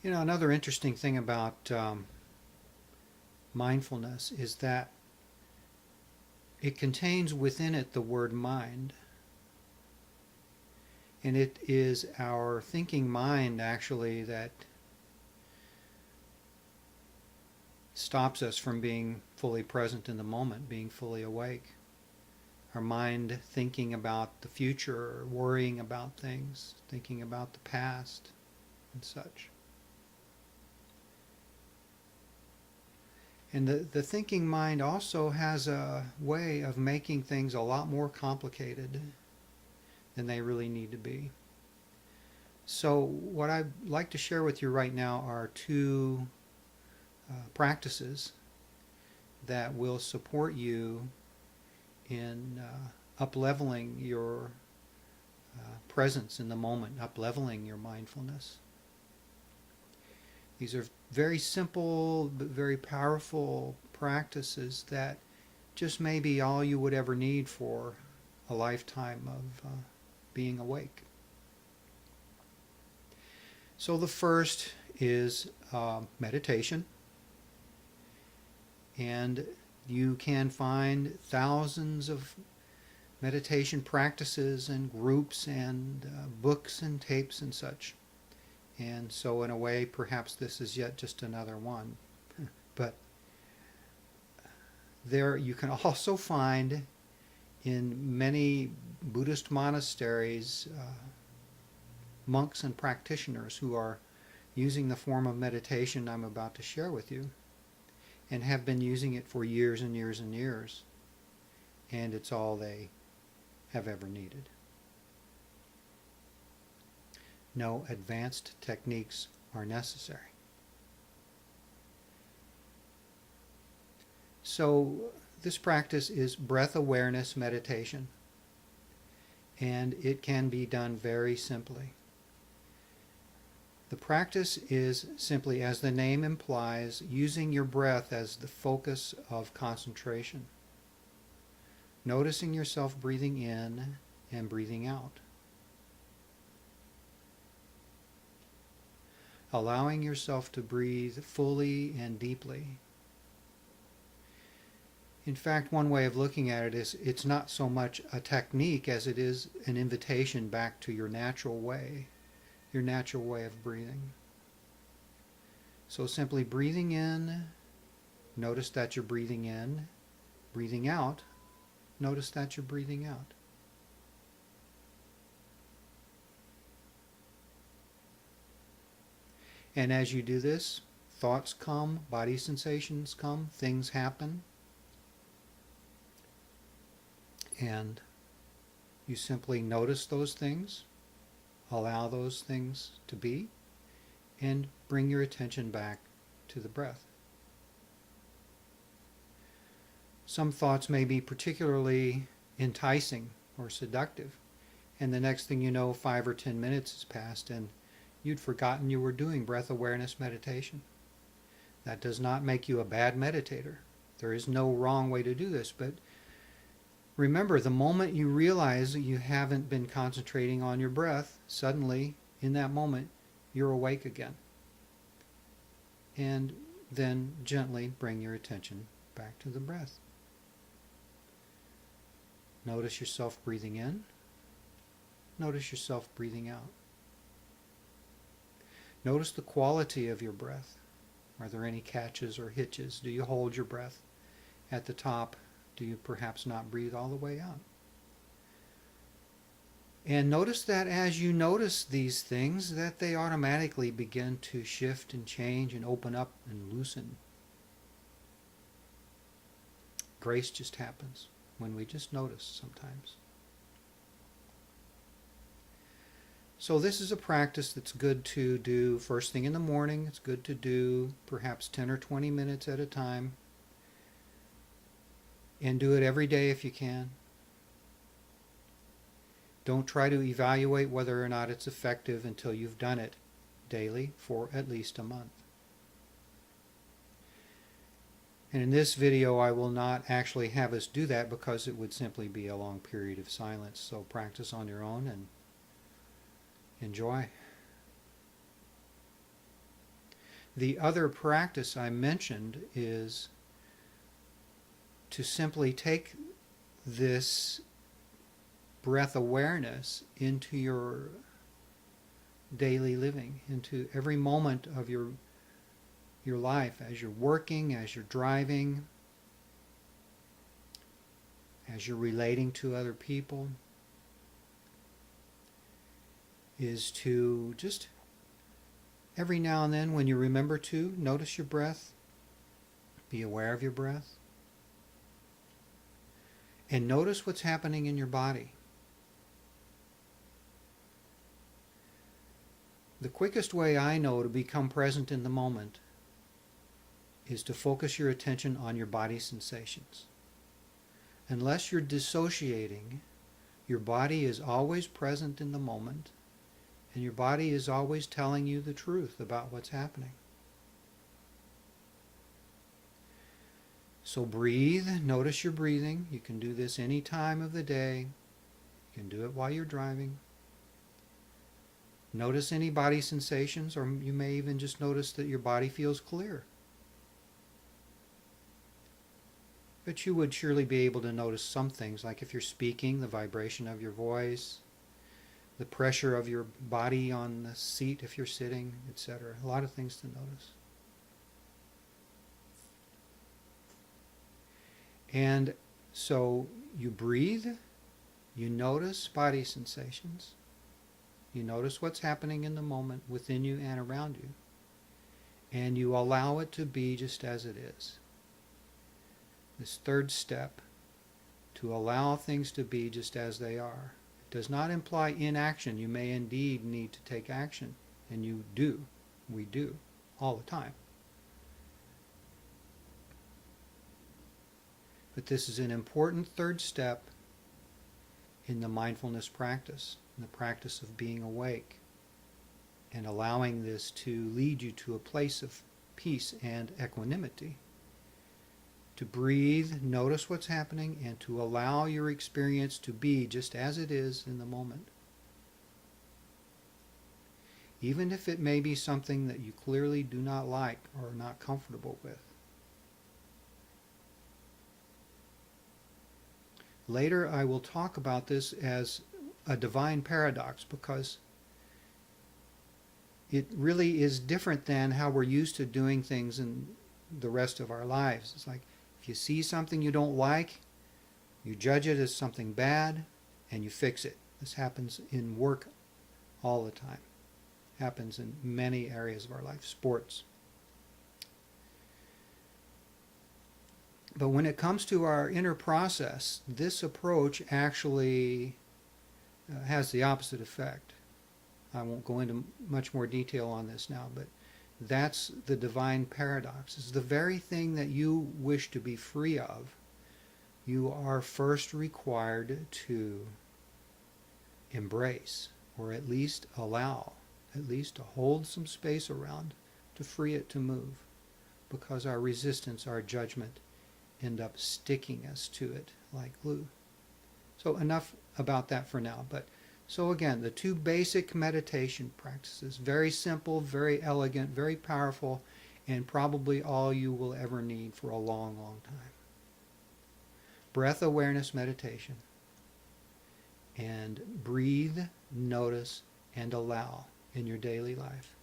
You know, another interesting thing about mindfulness is that it contains within it the word mind. And it is our thinking mind actually that stops us from being fully present in the moment, being fully awake. Our mind thinking about the future, worrying about things, thinking about the past and such. And the thinking mind also has a way of making things a lot more complicated than they really need to be. So what I'd like to share with you right now are two practices that will support you in up-leveling your presence in the moment, up-leveling your mindfulness. These are very simple but very powerful practices that just may be all you would ever need for a lifetime of being awake. So the first is meditation. And you can find thousands of meditation practices and groups and books and tapes and such. And so in a way, perhaps this is yet just another one. But there you can also find in many Buddhist monasteries monks and practitioners who are using the form of meditation I'm about to share with you and have been using it for years and years and years. And it's all they have ever needed. No advanced techniques are necessary. So this practice is breath awareness meditation, and it can be done very simply. The practice is simply, as the name implies, using your breath as the focus of concentration. Noticing yourself breathing in and breathing out. Allowing yourself to breathe fully and deeply. In fact, one way of looking at it is it's not so much a technique as it is an invitation back to your natural way of breathing. So simply breathing in, notice that you're breathing in. Breathing out, notice that you're breathing out. And as you do this, thoughts come, body sensations come, things happen. And you simply notice those things, allow those things to be, and bring your attention back to the breath. Some thoughts may be particularly enticing or seductive, and the next thing you know, 5 or 10 minutes has passed and you'd forgotten you were doing breath awareness meditation. That does not make you a bad meditator. There is no wrong way to do this, but remember, the moment you realize that you haven't been concentrating on your breath, suddenly, in that moment, you're awake again. And then gently bring your attention back to the breath. Notice yourself breathing in. Notice yourself breathing out. Notice the quality of your breath. Are there any catches or hitches? Do you hold your breath at the top? Do you perhaps not breathe all the way out? And notice that as you notice these things, that they automatically begin to shift and change and open up and loosen. Grace just happens when we just notice sometimes. So this is a practice that's good to do first thing in the morning. It's good to do perhaps 10 or 20 minutes at a time. And do it every day if you can. Don't try to evaluate whether or not it's effective until you've done it daily for at least a month. And in this video, I will not actually have us do that because it would simply be a long period of silence. So practice on your own and enjoy. The other practice I mentioned is to simply take this breath awareness into your daily living, into every moment of your life, as you're working, as you're driving, as you're relating to other people, is to just every now and then, when you remember to, notice your breath, be aware of your breath, and notice what's happening in your body. The quickest way I know to become present in the moment is to focus your attention on your body sensations. Unless you're dissociating, your body is always present in the moment, and your body is always telling you the truth about what's happening. So breathe, notice your breathing. You can do this any time of the day. You can do it while you're driving. Notice any body sensations, or you may even just notice that your body feels clear. But you would surely be able to notice some things, like if you're speaking, the vibration of your voice, the pressure of your body on the seat if you're sitting, etc. A lot of things to notice. And so you breathe, you notice body sensations, you notice what's happening in the moment within you and around you, and you allow it to be just as it is. This third step, to allow things to be just as they are, does not imply inaction. You may indeed need to take action, and you do. We do, all the time. But this is an important third step in the mindfulness practice, in the practice of being awake, and allowing this to lead you to a place of peace and equanimity. To breathe, notice what's happening, and to allow your experience to be just as it is in the moment. Even if it may be something that you clearly do not like or are not comfortable with. Later I will talk about this as a divine paradox, because it really is different than how we're used to doing things in the rest of our lives. It's like, if you see something you don't like, you judge it as something bad, and you fix it. This happens in work all the time. Happens in many areas of our life, sports. But when it comes to our inner process, this approach actually has the opposite effect. I won't go into much more detail on this now, but that's the divine paradox. It's the very thing that you wish to be free of. You are first required to embrace, or at least allow, at least to hold some space around to free it to move, because our resistance, our judgment, end up sticking us to it like glue. So enough about that for now. But so again, the two basic meditation practices, very simple, very elegant, very powerful, and probably all you will ever need for a long, long time. Breath awareness meditation, and breathe, notice, and allow in your daily life.